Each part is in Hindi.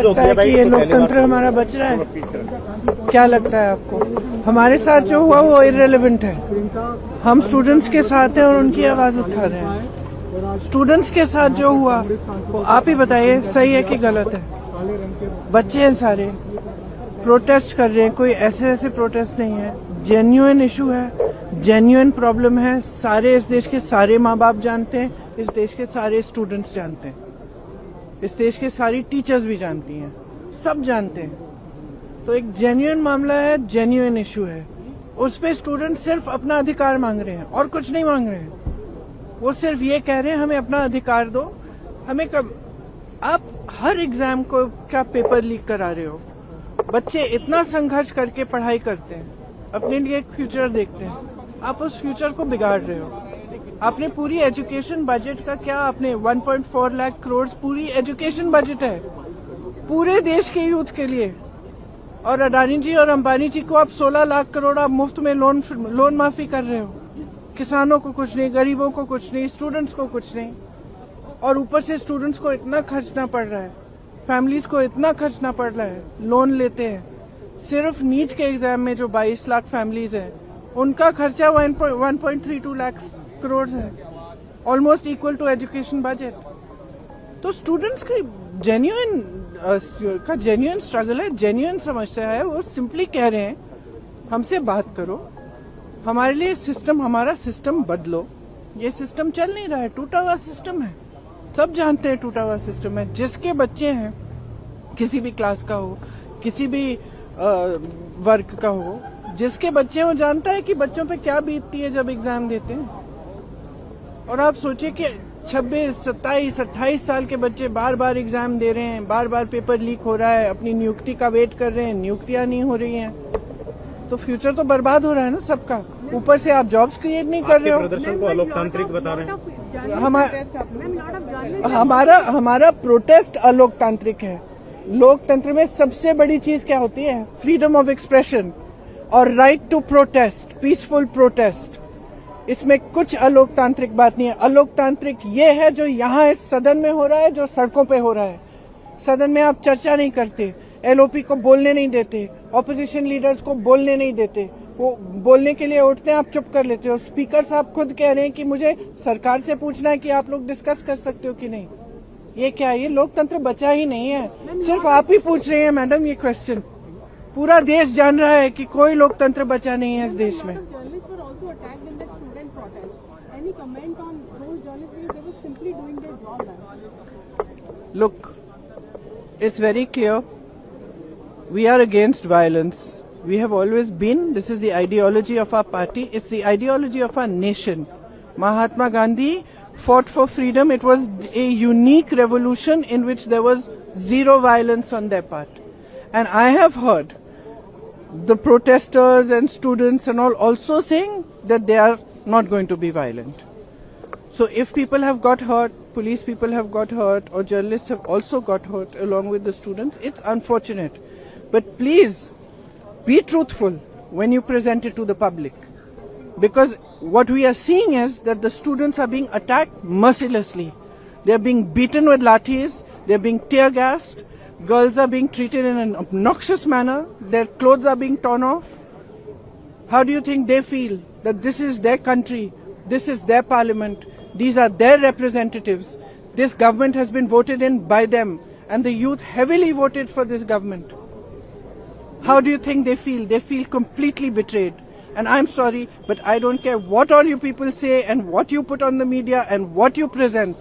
लगता है कि ये लोकतंत्र हमारा बच रहा है? क्या लगता है आपको? हमारे साथ जो हुआ वो इररिलेवेंट है। हम स्टूडेंट्स के साथ हैं और उनकी आवाज उठा रहे हैं। स्टूडेंट्स के साथ जो हुआ वो आप ही बताइए, सही है कि गलत है? बच्चे हैं सारे, प्रोटेस्ट कर रहे हैं, कोई ऐसे प्रोटेस्ट नहीं है, जेन्युइन इशू है, जेन्युइन प्रॉब्लम है। सारे इस देश के सारे माँ बाप जानते हैं, इस देश के सारे स्टूडेंट्स जानते हैं, इस देश के सारी टीचर्स भी जानती हैं, सब जानते हैं। तो एक जेन्युइन मामला है, जेन्युइन इशू है, उस पे स्टूडेंट सिर्फ अपना अधिकार मांग रहे हैं और कुछ नहीं मांग रहे हैं। वो सिर्फ ये कह रहे हैं हमें अपना अधिकार दो। हमें कब आप हर एग्जाम को क्या पेपर लीक करा रहे हो? बच्चे इतना संघर्ष करके पढ़ाई करते हैं, अपने लिए एक फ्यूचर देखते हैं, आप उस फ्यूचर को बिगाड़ रहे हो। आपने पूरी एजुकेशन बजट का क्या, आपने 1.4 लाख करोड़ पूरी एजुकेशन बजट है पूरे देश के यूथ के लिए, और अडानी जी और अंबानी जी को आप 16 लाख करोड़ आप मुफ्त में लोन माफी कर रहे हो। किसानों को कुछ नहीं, गरीबों को कुछ नहीं, स्टूडेंट्स को कुछ नहीं, और ऊपर से स्टूडेंट्स को इतना खर्चना पड़ रहा है, फैमिलीज को इतना खर्चना पड़ रहा है, लोन लेते हैं। सिर्फ नीट के एग्जाम में जो 22 लाख फैमिलीज है उनका खर्चा 1.32 लाख करोड़ है, almost equal to education budget. तो स्टूडेंट्स की जेन्युइन स्ट्रगल है, जेन्युइन समस्या है। वो सिंपली कह रहे हैं हमसे बात करो, हमारे लिए सिस्टम, हमारा सिस्टम बदलो। ये सिस्टम चल नहीं रहा है, टूटा हुआ सिस्टम है, सब जानते हैं टूटा हुआ सिस्टम है। जिसके बच्चे हैं, किसी भी क्लास का हो, किसी भी वर्ग का हो, जिसके बच्चे वो जानता है कि बच्चों पे क्या बीतती है जब एग्जाम देते हैं। और आप सोचिए कि 26, 27, 28 साल के बच्चे बार बार एग्जाम दे रहे हैं, बार बार पेपर लीक हो रहा है, अपनी नियुक्ति का वेट कर रहे हैं, नियुक्तियां नहीं हो रही हैं, तो फ्यूचर तो बर्बाद हो रहा है ना सबका। ऊपर से आप जॉब्स क्रिएट नहीं कर रहे हो। प्रदर्शन को अलोकतांत्रिक बता रहे हैं। हमारा प्रोटेस्ट अलोकतांत्रिक है। लोकतंत्र में सबसे बड़ी चीज क्या होती है? फ्रीडम ऑफ एक्सप्रेशन और right to protest, peaceful protest. इसमें कुछ अलोकतांत्रिक बात नहीं है। अलोकतांत्रिक ये है जो यहाँ इस सदन में हो रहा है, जो सड़कों पे हो रहा है। सदन में आप चर्चा नहीं करते, एलओपी को बोलने नहीं देते, ऑपोजिशन लीडर्स को बोलने नहीं देते, वो बोलने के लिए उठते हैं, आप चुप कर लेते हो। स्पीकर साहब खुद कह रहे हैं कि मुझे सरकार से पूछना है कि आप लोग डिस्कस कर सकते हो कि नहीं। ये क्या है? ये लोकतंत्र बचा ही नहीं है, सिर्फ आप ही पूछ रहे हैं मैडम ये क्वेश्चन। पूरा देश जान रहा है कि कोई लोकतंत्र बचा नहीं है इस देश में। Look, it's very clear. We are against violence. We have always been. This is the ideology of our party. It's the ideology of our nation. Mahatma Gandhi fought for freedom. It was a unique revolution in which there was zero violence on their part. And I have heard the protesters and students and all also saying that they are not going to be violent. So if people have got hurt, police people have got hurt, or journalists have also got hurt along with the students, it's unfortunate. But please be truthful when you present it to the public. Because what we are seeing is that the students are being attacked mercilessly. They are being beaten with lathis, they are being tear gassed, girls are being treated in an obnoxious manner, their clothes are being torn off. How do you think they feel that this is their country, this is their parliament, these are their representatives, this government has been voted in by them, and the youth heavily voted for this government? How do you think they feel? They feel completely betrayed. And I'm sorry, but I don't care what all you people say and what you put on the media and what you present.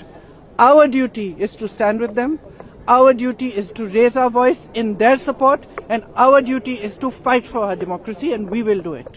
Our duty is to stand with them. Our duty is to raise our voice in their support, and our duty is to fight for our democracy, and we will do it.